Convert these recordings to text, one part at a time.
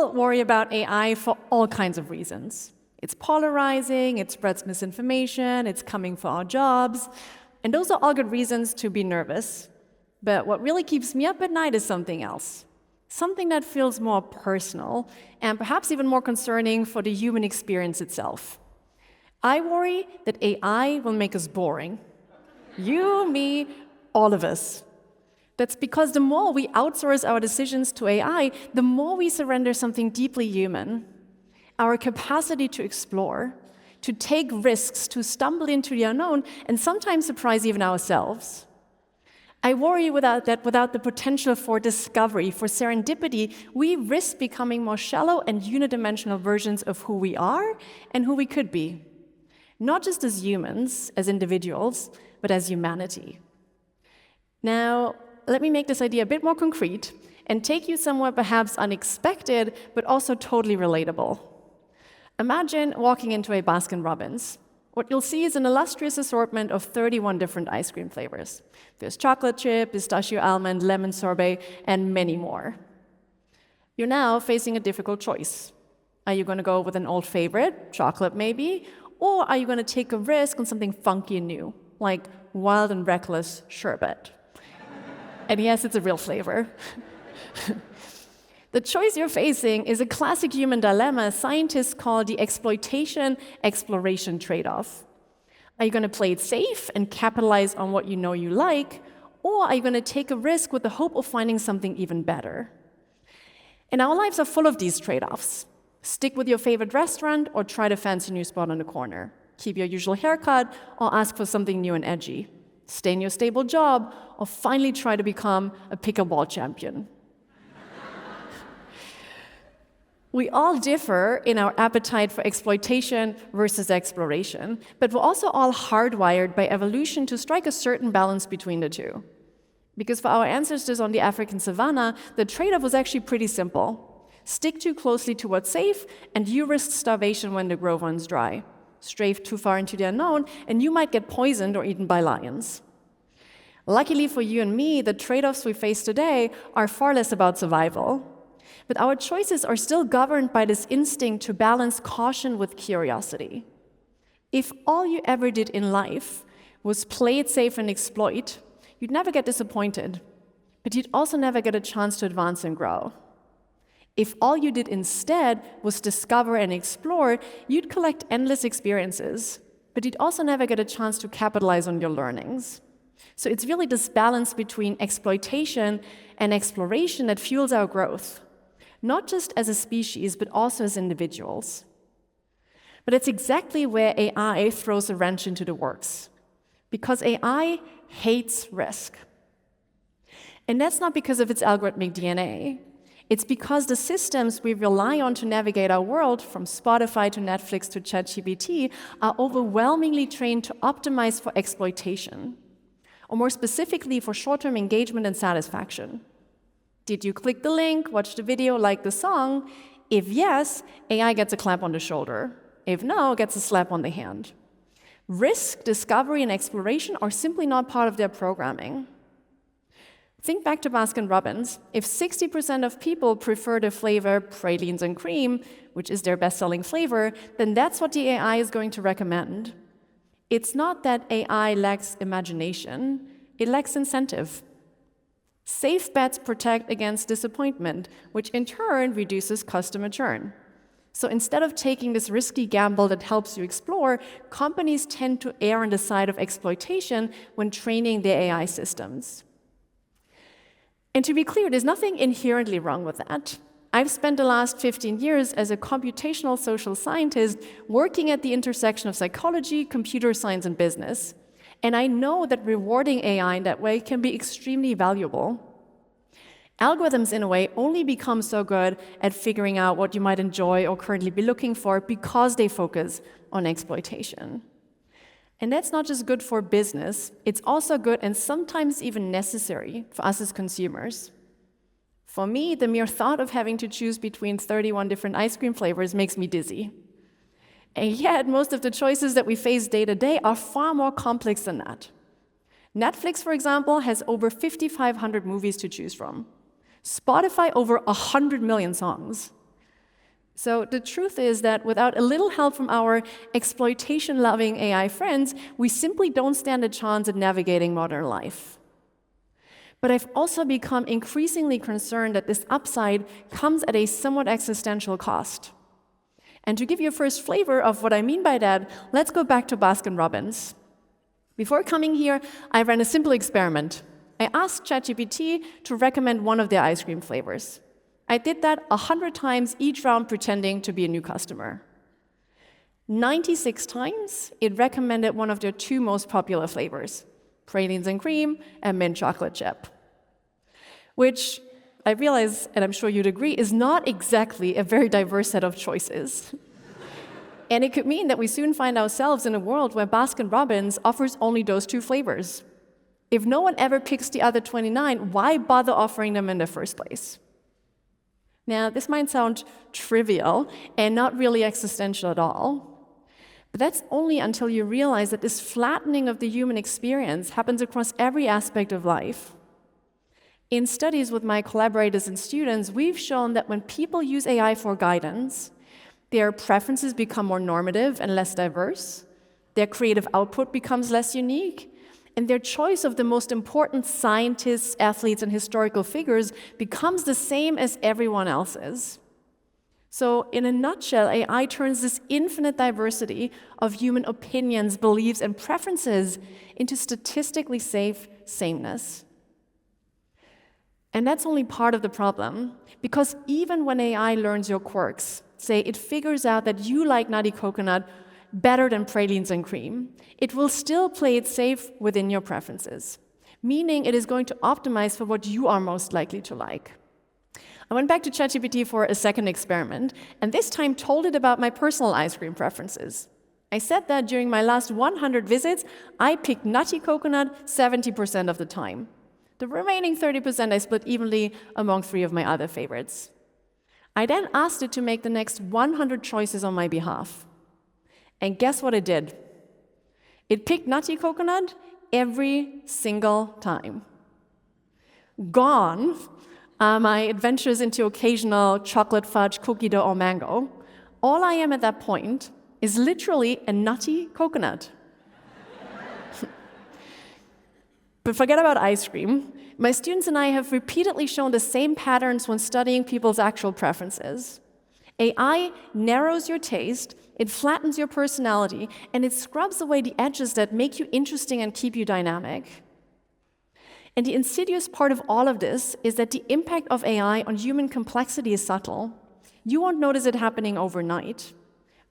People worry about AI for all kinds of reasons. It's polarizing, it spreads misinformation, it's coming for our jobs, and those are all good reasons to be nervous. But what really keeps me up at night is something else. Something that feels more personal and perhaps even more concerning for the human experience itself. I worry that AI will make us boring. You, me, all of us. That's because the more we outsource our decisions to AI, the more we surrender something deeply human. Our capacity to explore, to take risks, to stumble into the unknown, and sometimes surprise even ourselves. I worry without the potential for discovery, for serendipity, we risk becoming more shallow and unidimensional versions of who we are and who we could be. Not just as humans, as individuals, but as humanity. Now, let me make this idea a bit more concrete and take you somewhere perhaps unexpected, but also totally relatable. Imagine walking into a Baskin-Robbins. What you'll see is an illustrious assortment of 31 different ice cream flavors. There's chocolate chip, pistachio almond, lemon sorbet, and many more. You're now facing a difficult choice. Are you going to go with an old favorite, chocolate maybe, or are you going to take a risk on something funky and new, like wild and reckless sherbet? And yes, it's a real flavor. The choice you're facing is a classic human dilemma scientists call the exploitation-exploration trade-off. Are you going to play it safe and capitalize on what you know you like, or are you going to take a risk with the hope of finding something even better? And our lives are full of these trade-offs. Stick with your favorite restaurant or try the fancy new spot on the corner. Keep your usual haircut or ask for something new and edgy. Stay in your stable job or finally try to become a pickleball champion. We all differ in our appetite for exploitation versus exploration, but we're also all hardwired by evolution to strike a certain balance between the two. Because for our ancestors on the African savanna, the trade-off was actually pretty simple. Stick too closely to what's safe, and you risk starvation when the grove runs dry. Strafe too far into the unknown, and you might get poisoned or eaten by lions. Luckily for you and me, the trade-offs we face today are far less about survival. But our choices are still governed by this instinct to balance caution with curiosity. If all you ever did in life was play it safe and exploit, you'd never get disappointed, but you'd also never get a chance to advance and grow. If all you did instead was discover and explore, you'd collect endless experiences, but you'd also never get a chance to capitalize on your learnings. So it's really this balance between exploitation and exploration that fuels our growth. Not just as a species, but also as individuals. But it's exactly where AI throws a wrench into the works, because AI hates risk. And that's not because of its algorithmic DNA. It's because the systems we rely on to navigate our world, from Spotify to Netflix to ChatGPT, are overwhelmingly trained to optimize for exploitation, or more specifically, for short-term engagement and satisfaction. Did you click the link, watch the video, like the song? If yes, AI gets a clap on the shoulder. If no, gets a slap on the hand. Risk, discovery, and exploration are simply not part of their programming. Think back to Baskin-Robbins. If 60% of people prefer the flavor pralines and cream, which is their best-selling flavor, then that's what the AI is going to recommend. It's not that AI lacks imagination, it lacks incentive. Safe bets protect against disappointment, which in turn reduces customer churn. So instead of taking this risky gamble that helps you explore, companies tend to err on the side of exploitation when training their AI systems. And to be clear, there's nothing inherently wrong with that. I've spent the last 15 years as a computational social scientist working at the intersection of psychology, computer science, and business. And I know that rewarding AI in that way can be extremely valuable. Algorithms, in a way, only become so good at figuring out what you might enjoy or currently be looking for because they focus on exploitation. And that's not just good for business, it's also good and sometimes even necessary for us as consumers. For me, the mere thought of having to choose between 31 different ice cream flavors makes me dizzy. And yet, most of the choices that we face day to day are far more complex than that. Netflix, for example, has over 5,500 movies to choose from. Spotify, over 100 million songs. So the truth is that without a little help from our exploitation-loving AI friends, we simply don't stand a chance at navigating modern life. But I've also become increasingly concerned that this upside comes at a somewhat existential cost. And to give you a first flavor of what I mean by that, let's go back to Baskin-Robbins. Before coming here, I ran a simple experiment. I asked ChatGPT to recommend one of their ice cream flavors. I did that 100 times each round pretending to be a new customer. 96 times, it recommended one of their two most popular flavors, pralines and cream and mint chocolate chip, which I realize, and I'm sure you'd agree, is not exactly a very diverse set of choices. And it could mean that we soon find ourselves in a world where Baskin-Robbins offers only those two flavors. If no one ever picks the other 29, why bother offering them in the first place? Now, this might sound trivial and not really existential at all, but that's only until you realize that this flattening of the human experience happens across every aspect of life. In studies with my collaborators and students, we've shown that when people use AI for guidance, their preferences become more normative and less diverse, their creative output becomes less unique, and their choice of the most important scientists, athletes, and historical figures becomes the same as everyone else's. So, in a nutshell, AI turns this infinite diversity of human opinions, beliefs, and preferences into statistically safe sameness. And that's only part of the problem, because even when AI learns your quirks, say it figures out that you like nutty coconut better than pralines and cream, it will still play it safe within your preferences, meaning it is going to optimize for what you are most likely to like. I went back to ChatGPT for a second experiment, and this time told it about my personal ice cream preferences. I said that during my last 100 visits, I picked nutty coconut 70% of the time. The remaining 30% I split evenly among 3 of my other favorites. I then asked it to make the next 100 choices on my behalf. And guess what it did? It picked nutty coconut every single time. Gone are my adventures into occasional chocolate fudge, cookie dough, or mango. All I am at that point is literally a nutty coconut. But forget about ice cream. My students and I have repeatedly shown the same patterns when studying people's actual preferences. AI narrows your taste, it flattens your personality, and it scrubs away the edges that make you interesting and keep you dynamic. And the insidious part of all of this is that the impact of AI on human complexity is subtle. You won't notice it happening overnight.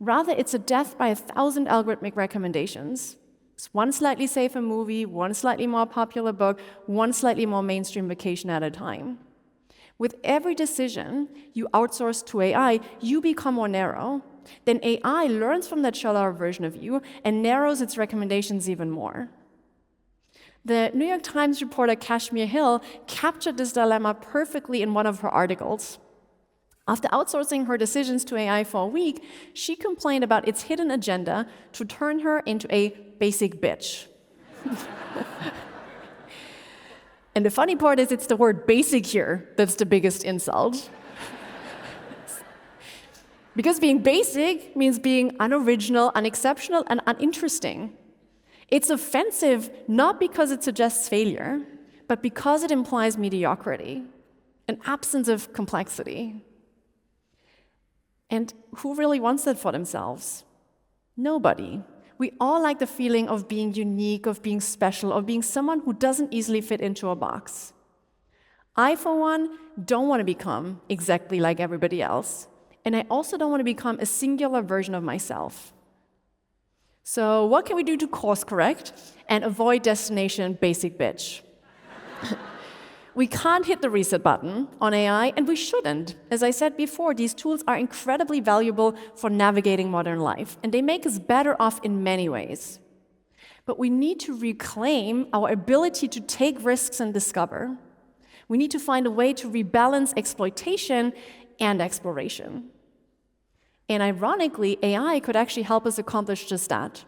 Rather, it's a death by 1,000 algorithmic recommendations. It's one slightly safer movie, one slightly more popular book, one slightly more mainstream vacation at a time. With every decision you outsource to AI, you become more narrow. Then AI learns from that shallower version of you and narrows its recommendations even more. The New York Times reporter Kashmir Hill captured this dilemma perfectly in one of her articles. After outsourcing her decisions to AI for a week, she complained about its hidden agenda to turn her into a basic bitch. And the funny part is it's the word basic here that's the biggest insult. Because being basic means being unoriginal, unexceptional, and uninteresting. It's offensive not because it suggests failure, but because it implies mediocrity, an absence of complexity. And who really wants that for themselves? Nobody. We all like the feeling of being unique, of being special, of being someone who doesn't easily fit into a box. I, for one, don't want to become exactly like everybody else. And I also don't want to become a singular version of myself. So what can we do to course correct and avoid destination basic bitch? We can't hit the reset button on AI, and we shouldn't. As I said before, these tools are incredibly valuable for navigating modern life, and they make us better off in many ways. But we need to reclaim our ability to take risks and discover. We need to find a way to rebalance exploitation and exploration. And ironically, AI could actually help us accomplish just that,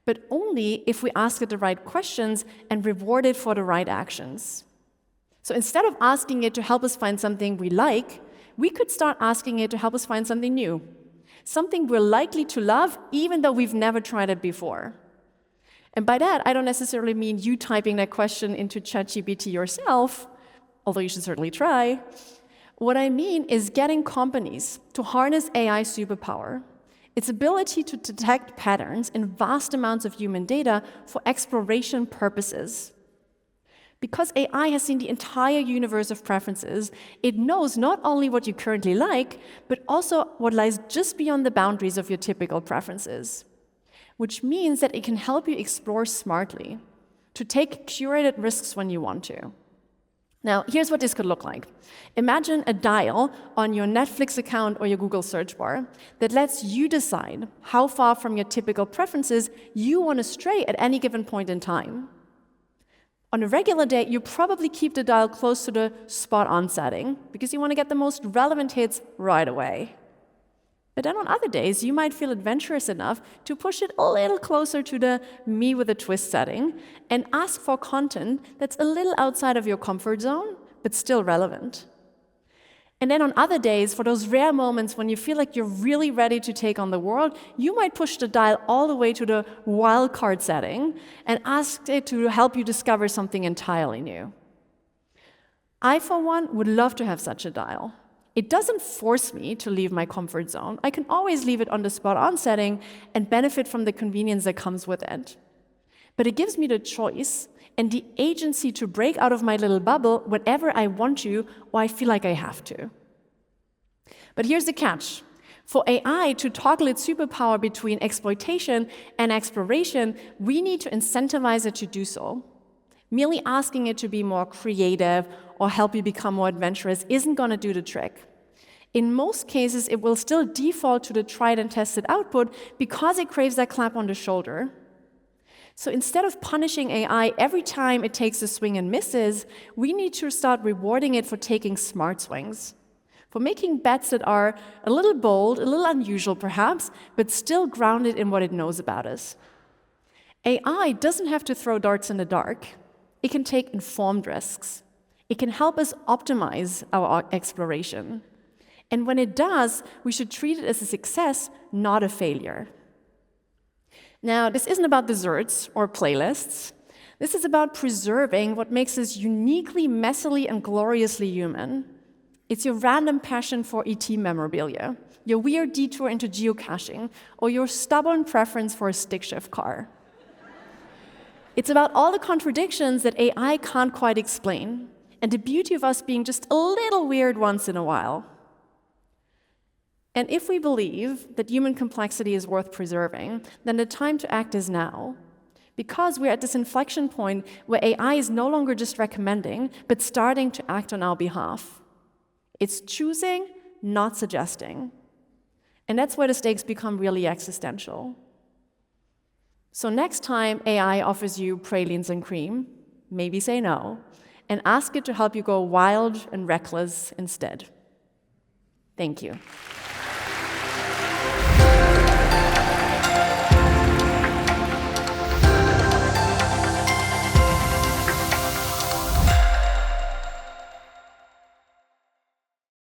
but only if we ask it the right questions and reward it for the right actions. So instead of asking it to help us find something we like, we could start asking it to help us find something new, something we're likely to love even though we've never tried it before. And by that, I don't necessarily mean you typing that question into ChatGPT yourself, although you should certainly try. What I mean is getting companies to harness AI superpower, its ability to detect patterns in vast amounts of human data for exploration purposes. Because AI has seen the entire universe of preferences, it knows not only what you currently like, but also what lies just beyond the boundaries of your typical preferences. Which means that it can help you explore smartly, to take curated risks when you want to. Now, here's what this could look like. Imagine a dial on your Netflix account or your Google search bar that lets you decide how far from your typical preferences you want to stray at any given point in time. On a regular day, you probably keep the dial close to the spot-on setting because you want to get the most relevant hits right away. But then on other days, you might feel adventurous enough to push it a little closer to the me with a twist setting and ask for content that's a little outside of your comfort zone, but still relevant. And then on other days, for those rare moments when you feel like you're really ready to take on the world, you might push the dial all the way to the wildcard setting and ask it to help you discover something entirely new. I, for one, would love to have such a dial. It doesn't force me to leave my comfort zone. I can always leave it on the spot-on setting and benefit from the convenience that comes with it. But it gives me the choice and the agency to break out of my little bubble whenever I want to or I feel like I have to. But here's the catch. For AI to toggle its superpower between exploitation and exploration, we need to incentivize it to do so. Merely asking it to be more creative or help you become more adventurous isn't going to do the trick. In most cases, it will still default to the tried and tested output because it craves that clap on the shoulder. So instead of punishing AI every time it takes a swing and misses, we need to start rewarding it for taking smart swings, for making bets that are a little bold, a little unusual perhaps, but still grounded in what it knows about us. AI doesn't have to throw darts in the dark. It can take informed risks. It can help us optimize our exploration. And when it does, we should treat it as a success, not a failure. Now, this isn't about desserts or playlists. This is about preserving what makes us uniquely, messily, and gloriously human. It's your random passion for ET memorabilia, your weird detour into geocaching, or your stubborn preference for a stick shift car. It's about all the contradictions that AI can't quite explain, and the beauty of us being just a little weird once in a while. And if we believe that human complexity is worth preserving, then the time to act is now. Because we're at this inflection point where AI is no longer just recommending, but starting to act on our behalf. It's choosing, not suggesting. And that's where the stakes become really existential. So next time AI offers you pralines and cream, maybe say no, and ask it to help you go wild and reckless instead. Thank you.